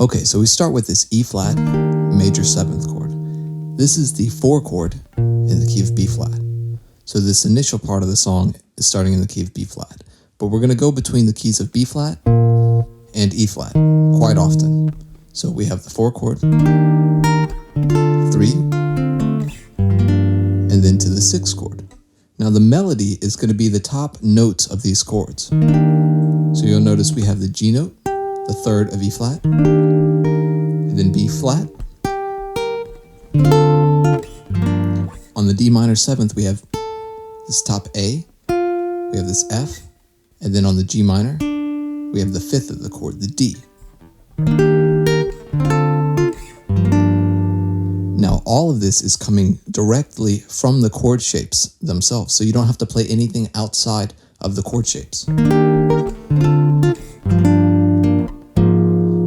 Okay, so we start with this E flat major 7th chord. This is the 4 chord in the key of B flat. So this initial part of the song is starting in the key of B flat. But we're going to go between the keys of B flat and E flat quite often. So we have the 4 chord, 3, and then to the 6 chord. Now the melody is going to be the top notes of these chords. So you'll notice we have the G note, the 3rd of E flat, and then B flat. On the D minor 7th, we have this top A, we have this F, and then on the G minor, we have the 5th of the chord, the D. Now, all of this is coming directly from the chord shapes themselves, so you don't have to play anything outside of the chord shapes.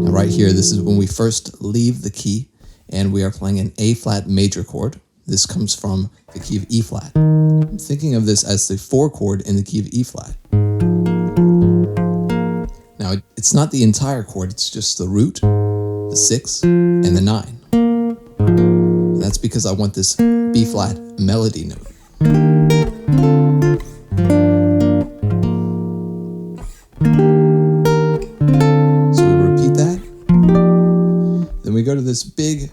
Now, right here, this is when we first leave the key, and we are playing an A flat major chord. This comes from the key of E flat. I'm thinking of this as the 4 chord in the key of E flat. Now, it's not the entire chord, it's just the root, the 6, and the 9. And that's because I want this B flat melody note. So we repeat that. Then we go to this big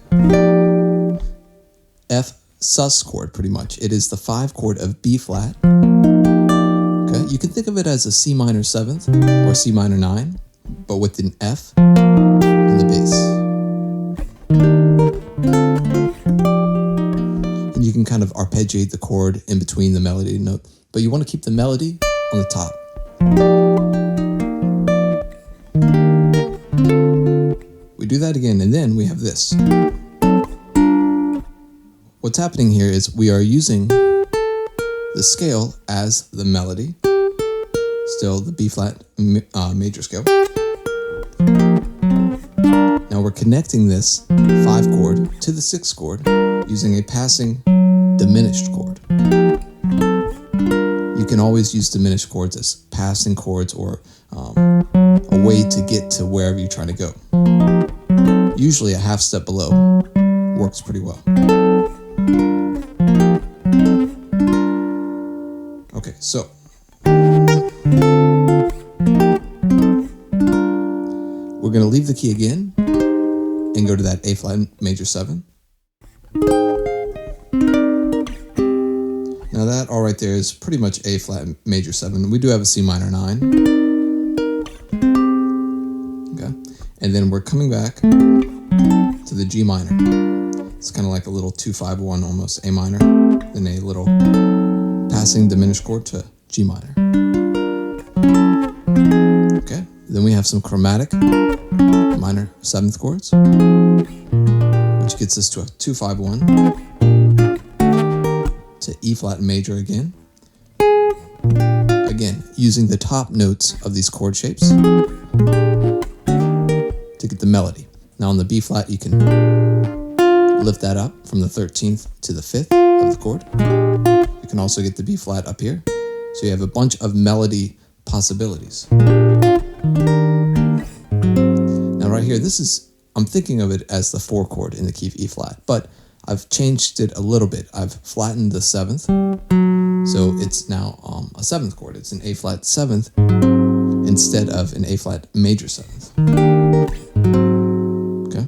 F sus chord, pretty much. It is the 5 chord of B flat. Okay, you can think of it as a C minor 7th or C minor 9, but with an F in the bass. And you can kind of arpeggiate the chord in between the melody note, but you want to keep the melody on the top. We do that again, and then we have this. What's happening here is we are using the scale as the melody, still the B flat major scale. Now we're connecting this 5 chord to the 6 chord using a passing diminished chord. You can always use diminished chords as passing chords or a way to get to wherever you're trying to go. Usually a half step below works pretty well. Okay, so we're going to leave the key again and go to that A flat major 7. Now that all right there is pretty much A flat major 7. We do have a C minor 9. Okay, and then we're coming back to the G minor. It's kind of like a little 2-5-1 almost, A minor, then a little passing diminished chord to G minor. Okay, then we have some chromatic minor 7th chords, which gets us to a 2-5-1 to E flat major again. Again, using the top notes of these chord shapes to get the melody. Now on the B flat, you can lift that up from the 13th to the 5th of the chord. You can also get the B flat up here. So you have a bunch of melody possibilities. Now right here, I'm thinking of it as the 4 chord in the key of E flat, but I've changed it a little bit. I've flattened the 7th. So it's now a 7th chord. It's an A flat 7th instead of an A flat major 7th. Okay.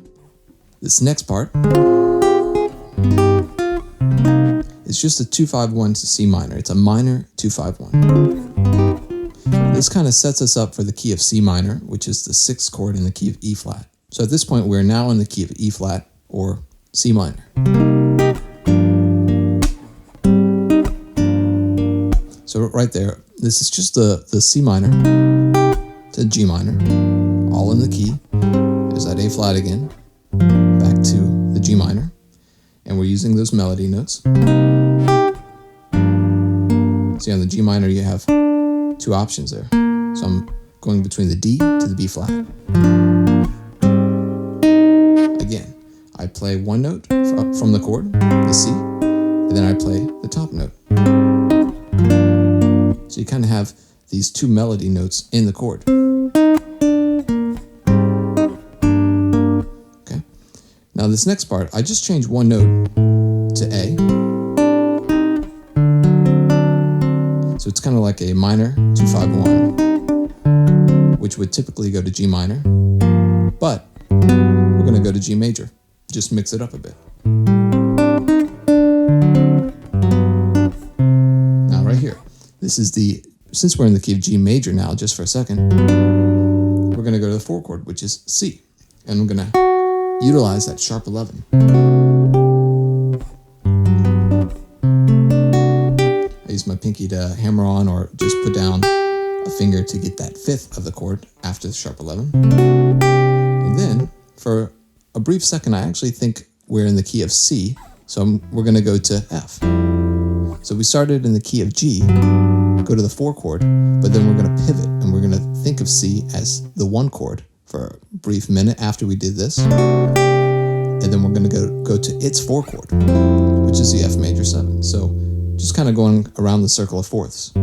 This next part it's just a 2-5-1 to C minor. It's a minor 2-5-1. This kind of sets us up for the key of C minor, which is the 6th chord in the key of E flat. So at this point, we're now in the key of E flat or C minor. So right there, this is just the C minor to G minor, all in the key. There's that A flat again, back to the G minor. And we're using those melody notes. See, on the G minor, you have 2 options there. So I'm going between the D to the B flat. Again, I play one note from the chord, the C, and then I play the top note. So you kind of have these 2 melody notes in the chord. Now this next part, I just changed one note to A. So it's kind of like a minor 2-5-1, which would typically go to G minor, but we're going to go to G major. Just mix it up a bit. Now right here, this is since we're in the key of G major now, just for a second, we're going to go to the 4 chord, which is C. And I'm going to utilize that sharp 11. I use my pinky to hammer on or just put down a finger to get that 5th of the chord after the sharp 11. And then for a brief second, I actually think we're in the key of C, so we're going to go to F. So we started in the key of G, go to the 4 chord, but then we're going to pivot and we're going to think of C as the 1 chord for a brief minute after we did this. And then we're going to go to its 4 chord, which is the F major 7. So just kind of going around the circle of fourths.